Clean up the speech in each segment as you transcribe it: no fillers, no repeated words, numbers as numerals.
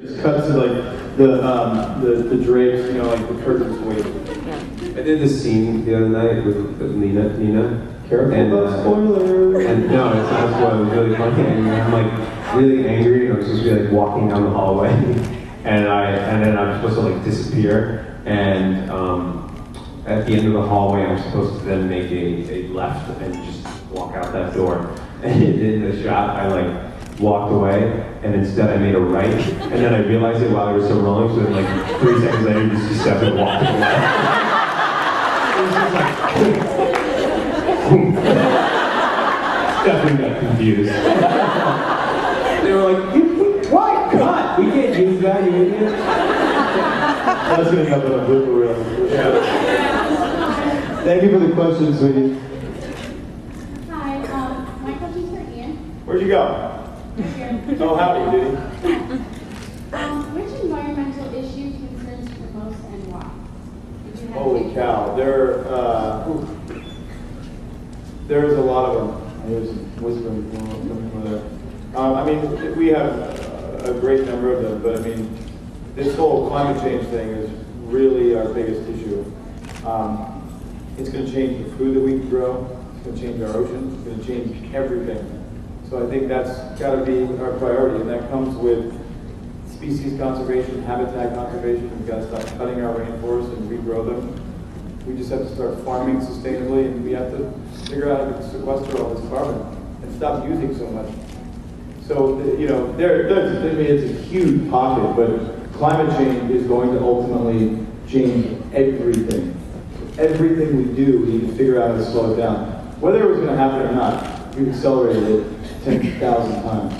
Just cut to like the drapes, you know, like the curtains wave. I did this scene the other night with Nina. Careful about spoilers. And no, it's not a spoiler. It was really funny. And I'm like really angry. And I'm supposed to be like walking down the hallway, and then I'm supposed to like disappear. And at the end of the hallway, I'm supposed to then make a left and just walk out that door. And in the shot, I like walked away, and instead I made a right, and then I realized it while I was still rolling, so then like 3 seconds later, you just step and walk to the left. It was just like, definitely got confused. They were like, what? Cut! We can't use that, you idiot. That's gonna come with a blooper reel. Yeah. Thank you for the question, sweetie. Hi, my question's for Ian. Where'd you go? Oh, howdy, dude. Which environmental issues concerns you the most and why? If you had to Holy pick cow, there's a lot of them. I hear some whispering coming from there. I mean, we have a great number of them, but I mean, this whole climate change thing is really our biggest issue. It's going to change the food that we can grow. It's going to change our oceans. It's going to change everything. So I think that's got to be our priority, and that comes with species conservation, habitat conservation. We've got to stop cutting our rainforests and regrow them. We just have to start farming sustainably, and we have to figure out how to sequester all this carbon and stop using so much. So, you know, I mean, it's a huge pocket, but climate change is going to ultimately change everything. Everything we do, we need to figure out how to slow it down. Whether it was going to happen or not, we've accelerated it 10,000 times.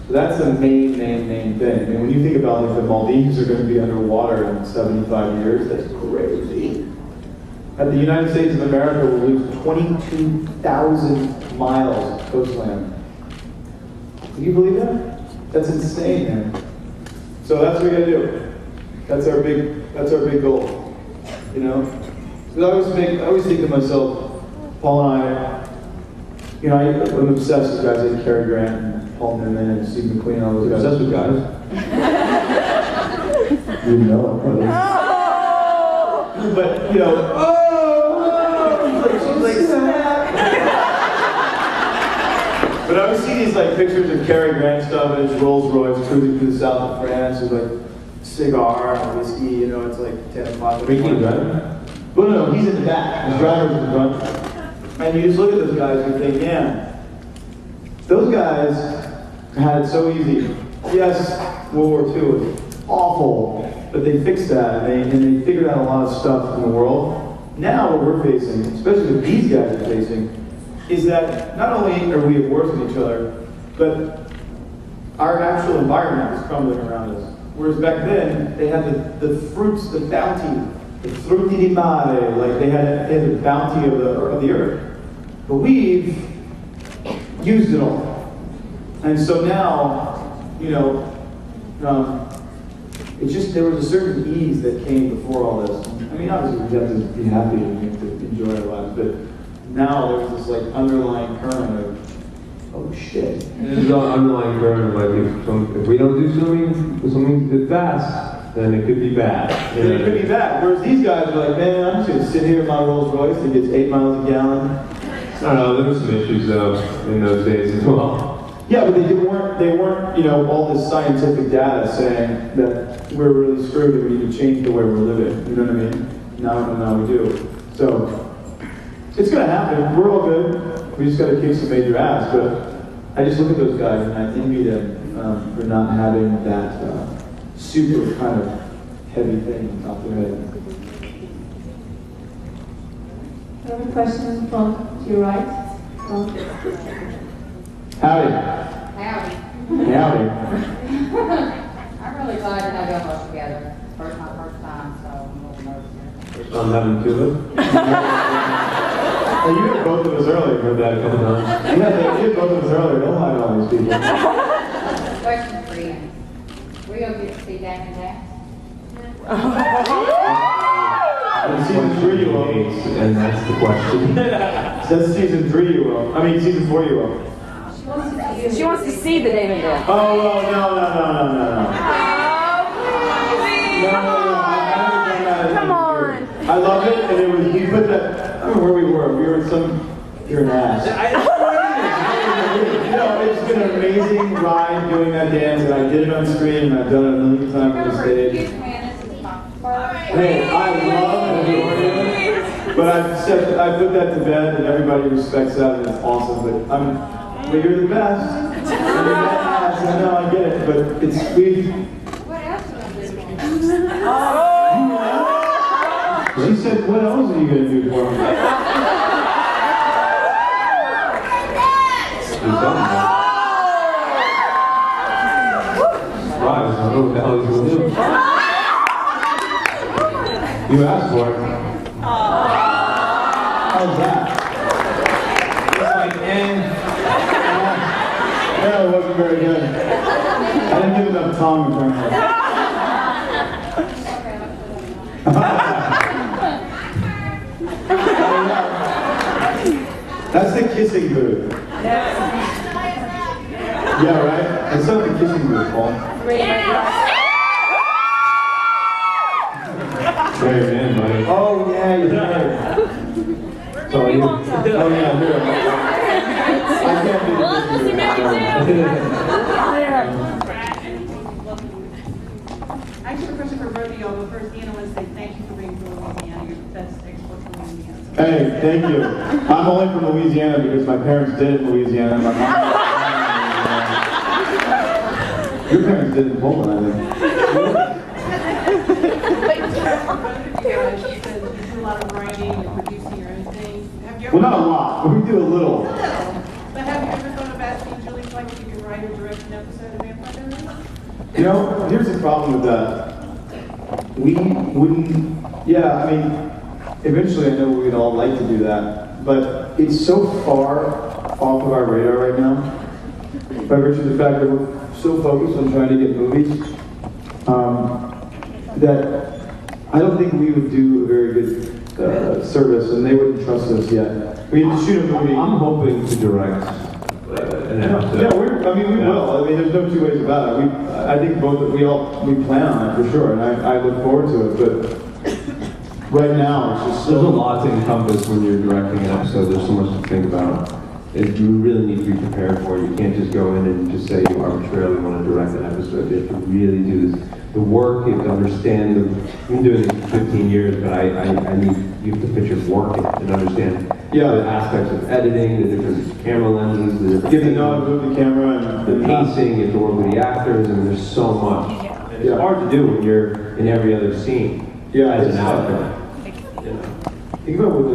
So that's the main thing. I mean, when you think about like the Maldives are going to be underwater in 75 years, that's crazy. The United States of America will lose 22,000 miles of coastland. Can you believe that? That's insane, man. So that's what we got to do. That's our big goal. You know? Because I always think to myself, Paul and I, you know, I'm obsessed with guys like Cary Grant and Paul Newman and Steve McQueen and all those guys. Obsessed with guys? You know it, brother. But, you know, she's like, snap. But I always see these like pictures of Cary Grant stuff and his Rolls Royce cruising through the south of France with like cigar and whiskey, you know, it's like 10 o'clock. Making a drive? Well, no, he's in the back. His driver's in the front. And you just look at those guys and think, man, those guys had it so easy. Yes, World War II was awful, but they fixed that and they figured out a lot of stuff in the world. Now what we're facing, especially what these guys are facing, is that not only are we at war with each other, but our actual environment is crumbling around us. Whereas back then, they had the fruits, the bounty, the frutti di mare, like they had the bounty of the earth. But we've used it all. And so now, you know, it's just, there was a certain ease that came before all this. I mean, obviously we have to be happy and we have to enjoy our lives, but now there's this like underlying current of, oh shit. And there's an underlying current of like, if we don't do something fast, then it could be bad. Then it could be bad. Whereas these guys are like, man, I'm just gonna sit here in my Rolls Royce that gets 8 miles a gallon. I don't know, there were some issues though in those days as well. Yeah, but they weren't, you know, all this scientific data saying that we're really screwed and we need to change the way we're living. You know what I mean? Now we do. So it's gonna happen. We're all good. We just gotta kick some major ass. But I just look at those guys and I envy them for not having that super kind of heavy thing on top of their head. Another question from to your right. Howdy. Howdy. Howdy. I'm really glad to have y'all both together. My first time, so I'm a little nervous here. First time having two of them? Well, you heard both of us earlier. Heard that a couple times. Yeah, you heard both of us earlier. Don't lie to all these people. Question for you. We gonna get to see Dan and Jack? In season 3 you will. And that's the question. That's season 3 you will. I mean, season 4 you will. She wants to see the David Dale. Oh, well, no. Come on. I love it, and it was, we put that, I don't know where we were. We were in you're an ass. You know, it's been an amazing ride doing that dance, and I did it on screen, and I've done it a million times on the stage. Hey, I love it, but I put that to bed, and everybody respects that, and it's awesome. But you're the best. You're the best. I know, I get it, but it's sweet. What else are you doing? She said, "What else are you gonna do for me?" You asked for it. How's that? It's like, no, it wasn't very good. I didn't give enough tongue apparently. That's the kissing booth. Yeah, right? That's not the kissing booth, Paul. Great man, buddy. Oh, yeah, you're right. So you. Oh, yeah, here. I can't do the I actually have a question for both of y'all, but first, Deanna wants to say thank you for being from Louisiana. You're the best export from Louisiana. Hey, thank you. I'm only from Louisiana because my parents did it in Louisiana. My mom. Your parents did it in Poland, I think. You said you do a lot of writing and producing your own things. Have you ever? Well, not a lot, but we do a little. But have you ever thought of asking Julie Fleck if you could write or direct an episode of Vampire Diaries? You know, here's the problem with that. We wouldn't, yeah, I mean, eventually I know we'd all like to do that, but it's so far off of our radar right now, by virtue of the fact that we're so focused on trying to get movies, that I don't think we would do a very good service, and they wouldn't trust us yet. We have to shoot a movie. I'm hoping to direct an episode. Yeah, we will. I mean, there's no two ways about it. I think we plan on it for sure, and I look forward to it. But right now, it's just There's a lot to encompass when you're directing an episode. There's so much to think about. You really need to be prepared for it. You can't just go in and just say you arbitrarily want to direct an episode. You have to really do the work. You have to understand. I've been doing this for 15 years, but I need you have to put your work in and understand the aspects of editing, the different camera lenses, the different get to know how to move the camera and the pacing. You have to work with the actors, and there's so much. And it's hard to do when you're in every other scene. Yeah, as it's an actor. Think about with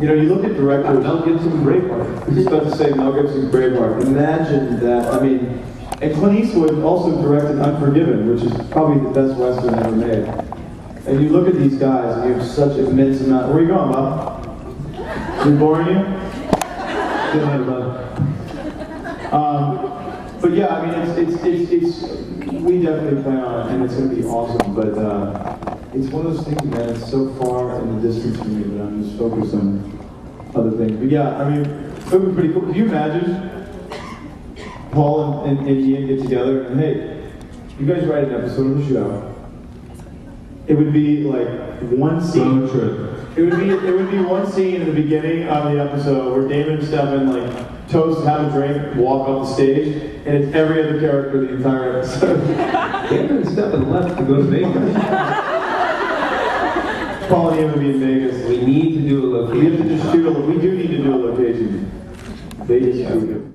you know, you look at directors. Mel Gibson, Braveheart. I was just about to say Mel Gibson's Braveheart. Imagine that. I mean, and Clint Eastwood also directed Unforgiven, which is probably the best Western ever made. And you look at these guys, and you have such immense amount. Where are you going, Bob? Is it boring you? Good night, Bob. But yeah, I mean, it's we definitely plan on it, and it's going to be awesome. But it's one of those things, man. It's so far in the distance from me that I'm just focused on other things. But yeah, I mean, it would be pretty cool. Can you imagine Paul and Ian get together and hey, you guys write an episode of the show. It would be like one scene. It would be one scene in the beginning of the episode where Damon and Stefan like toast, have a drink, walk off the stage, and it's every other character the entire episode. Damon and Stefan left to go to Vegas. Paul and Ian would be in Vegas. We need to do a location. We do need to do a location. Vegas studio.